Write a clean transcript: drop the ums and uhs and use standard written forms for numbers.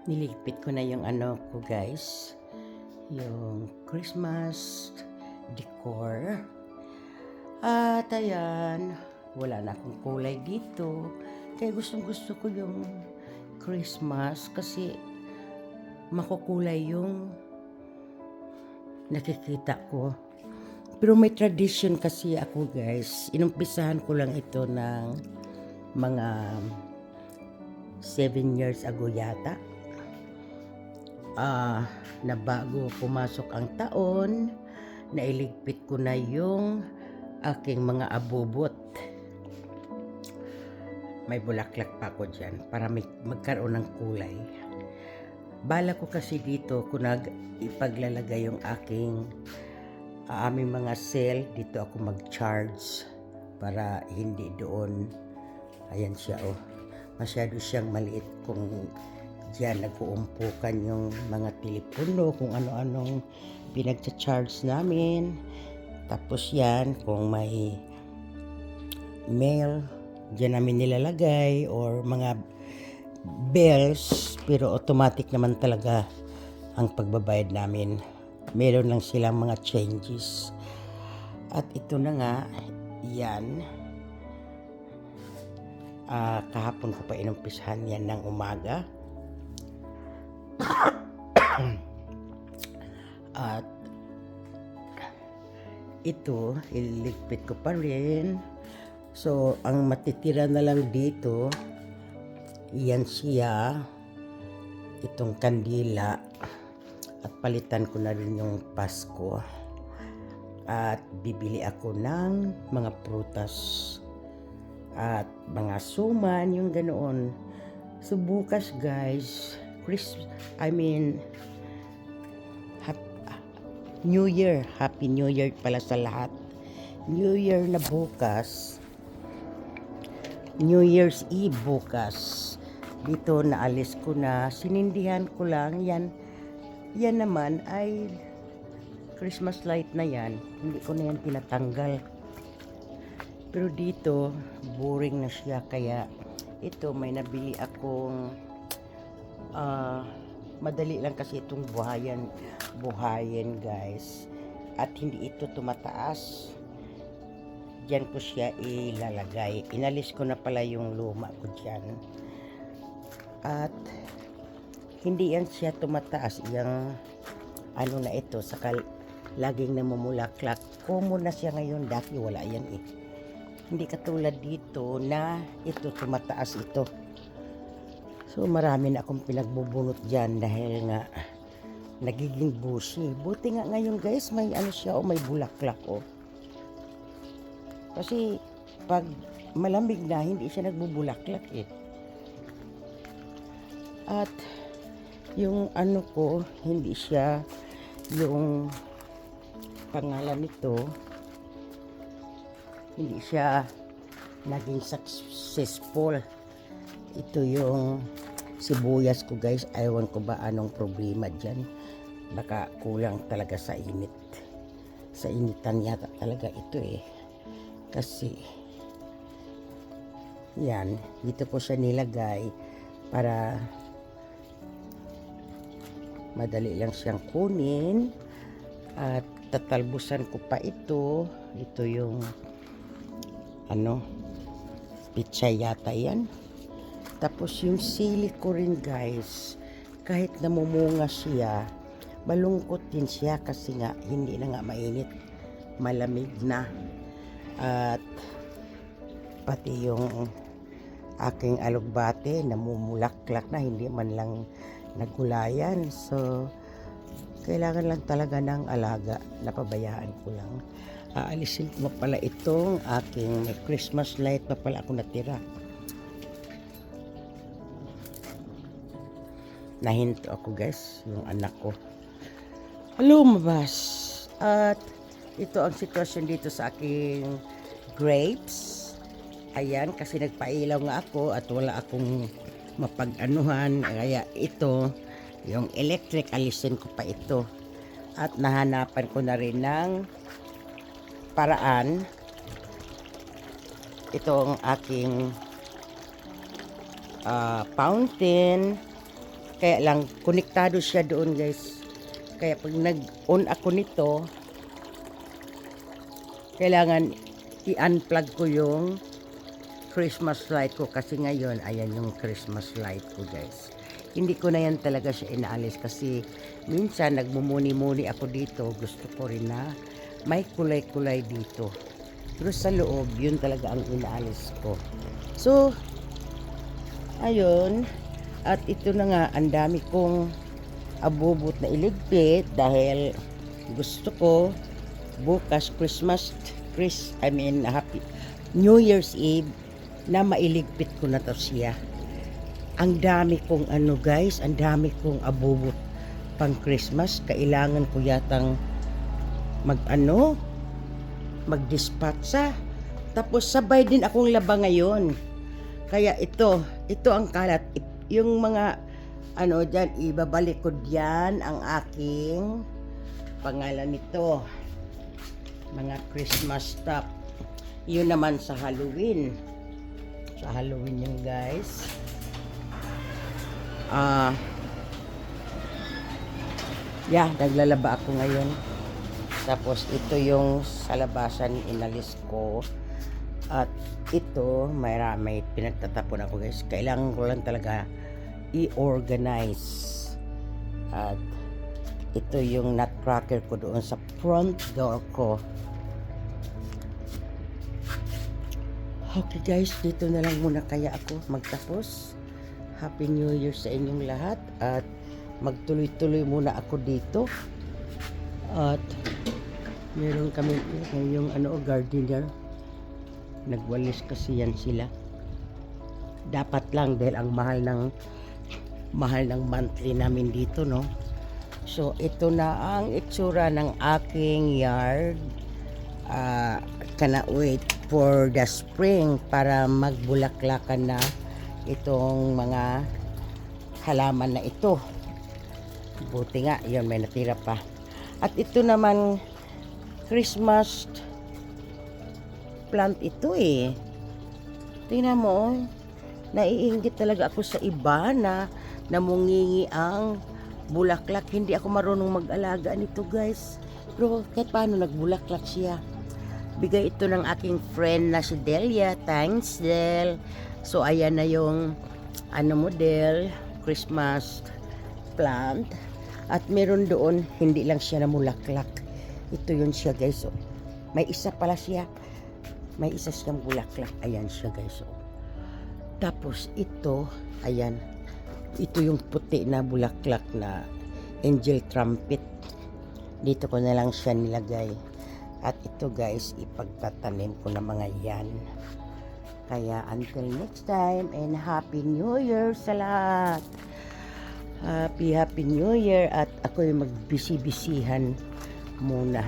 Niligpit ko na yung ano ko guys, yung Christmas decor. At ayan, wala na akong kulay dito. Kaya gustong gusto ko yung Christmas kasi makukulay yung nakikita ko. Pero may tradition kasi ako guys. Inumpisahan ko lang ito ng mga 7 years ago yata. Na bago pumasok ang taon, nailigpit ko na yung aking mga abubot. May bulaklak pa ako dyan para magkaroon ng kulay. Bala ko kasi dito kung ipaglalagay yung aming mga cell, dito ako mag-charge para hindi doon. Ayan siya oh. Masyado siyang maliit kung diyan nag-uumpukan yung mga telepono, kung ano-anong pinagcha-charge namin. Tapos yan, kung may mail, diyan namin nilalagay or mga bells, pero automatic naman talaga ang pagbabayad namin. Meron lang silang mga changes. At ito na nga, yan. Kahapon ko pa inumpisahan yan ng umaga. At ito, iligpit ko pa rin. So, ang matitira na lang dito, yan siya, itong kandila. At palitan ko na rin yung Pasko. At bibili ako ng mga prutas. At mga suman, yung ganoon. So, bukas guys, New Year. Happy New Year pala sa lahat. New Year na bukas. New Year's Eve bukas. Dito naalis ko na. Sinindihan ko lang. Yan naman ay Christmas light na yan. Hindi ko na yan tinatanggal. Pero dito, boring na siya. Kaya ito, may nabili akong madali lang kasi itong buhayin guys, at hindi ito tumataas. Diyan ko siya ilalagay. Inalis ko na pala yung luma ko dyan, at hindi yan siya tumataas. Yung ano na ito, saka laging namumulaklak. Common na siya ngayon, dati wala yan eh. Hindi katulad dito na ito tumataas ito. So marami na akong pinagbubunot dyan dahil nga nagiging bushy. Buti nga ngayon guys, may ano siya o may bulaklak o. Kasi pag malamig na, hindi siya nagbubulaklak eh. At yung ano ko, hindi siya, yung pangalan nito, hindi siya naging successful. Ito yung sibuyas ko guys. Ewan ko ba anong problema dyan. Baka kulang talaga sa init. Sa initan yata talaga ito eh. Kasi yan, dito ko siya nilagay para madali lang siyang kunin. At tatalbusan ko pa ito. Ito yung pichay yata yan. Tapos yung sili ko rin guys, kahit namumunga siya, malungkot din siya kasi nga hindi na nga mainit, malamig na. At pati yung aking alugbate namumulaklak na, hindi man lang nagulayan. So kailangan lang talaga ng alaga, napabayaan ko lang. Aalisin ko pala itong aking Christmas light pa pala ako natira. Nahinto ako guys, yung anak ko lumabas. At ito ang sitwasyon dito sa aking grapes. Ayan, kasi nagpailaw nga ako at wala akong mapag-anuhan. Kaya ito, yung electric, alisin ko pa ito. At nahanapan ko na rin ng paraan. Ito ang aking fountain. Kaya lang, konektado siya doon guys. Kaya pag nag-on ako nito, kailangan i-unplug ko yung Christmas light ko. Kasi ngayon, ayan yung Christmas light ko guys. Hindi ko na yan talaga siya inaalis kasi minsan nagmumuni-muni ako dito. Gusto ko rin na may kulay-kulay dito. Pero sa loob, yun talaga ang inaalis ko. So, ayun. At ito na nga, ang dami kong abubot na iligpit dahil gusto ko bukas Happy New Year's Eve na mailigpit ko na to siya. Ang dami kong guys, ang dami kong abubot pang Christmas. Kailangan ko yatang mag-dispatcha. Tapos sabay din akong laba ngayon. Kaya ito ang kalat. Yung mga dyan, ibabalik ko dyan ang aking pangalan nito. Mga Christmas stuff. Yun naman sa Halloween. Sa Halloween yun guys. Naglalaba ako ngayon. Tapos ito yung sa labasan inalis ko. At ito, may pinagtatapon ako guys. Kailangan ko lang talaga i-organize. At ito yung nutcracker ko doon sa front door ko. Okay guys, dito na lang muna kaya ako magtapos. Happy New Year sa inyong lahat. At magtuloy-tuloy muna ako dito. At meron kami yung gardener. Nagwalis kasi yan sila. Dapat lang dahil ang mahal ng monthly namin dito, no? So ito na ang itsura ng aking yard. Cannot wait for the spring para magbulaklakan na itong mga halaman na ito. Buti nga, yun, may natira pa. At ito naman, Christmas plant ito eh. Tingnan mo, naiinggit talaga ako sa iba na namungingi ang bulaklak. Hindi ako marunong mag-alaga nito guys. Pero kahit paano nagbulaklak siya. Bigay ito ng aking friend na si Delia. Thanks, Del. So ayan na yung model, Christmas plant. At meron doon, hindi lang siya namulaklak. Ito yun siya guys. Oh. May isa pala siya. May isa siyang bulaklak. Ayan siya guys. Oh. Tapos ito, ayan. Ito yung puti na bulaklak na angel trumpet. Dito ko na lang siya nilagay. At ito guys, ipagtatanim ko na mga yan. Kaya until next time and Happy New Year sa lahat. Happy New Year at ako'y magbisi-bisihan muna.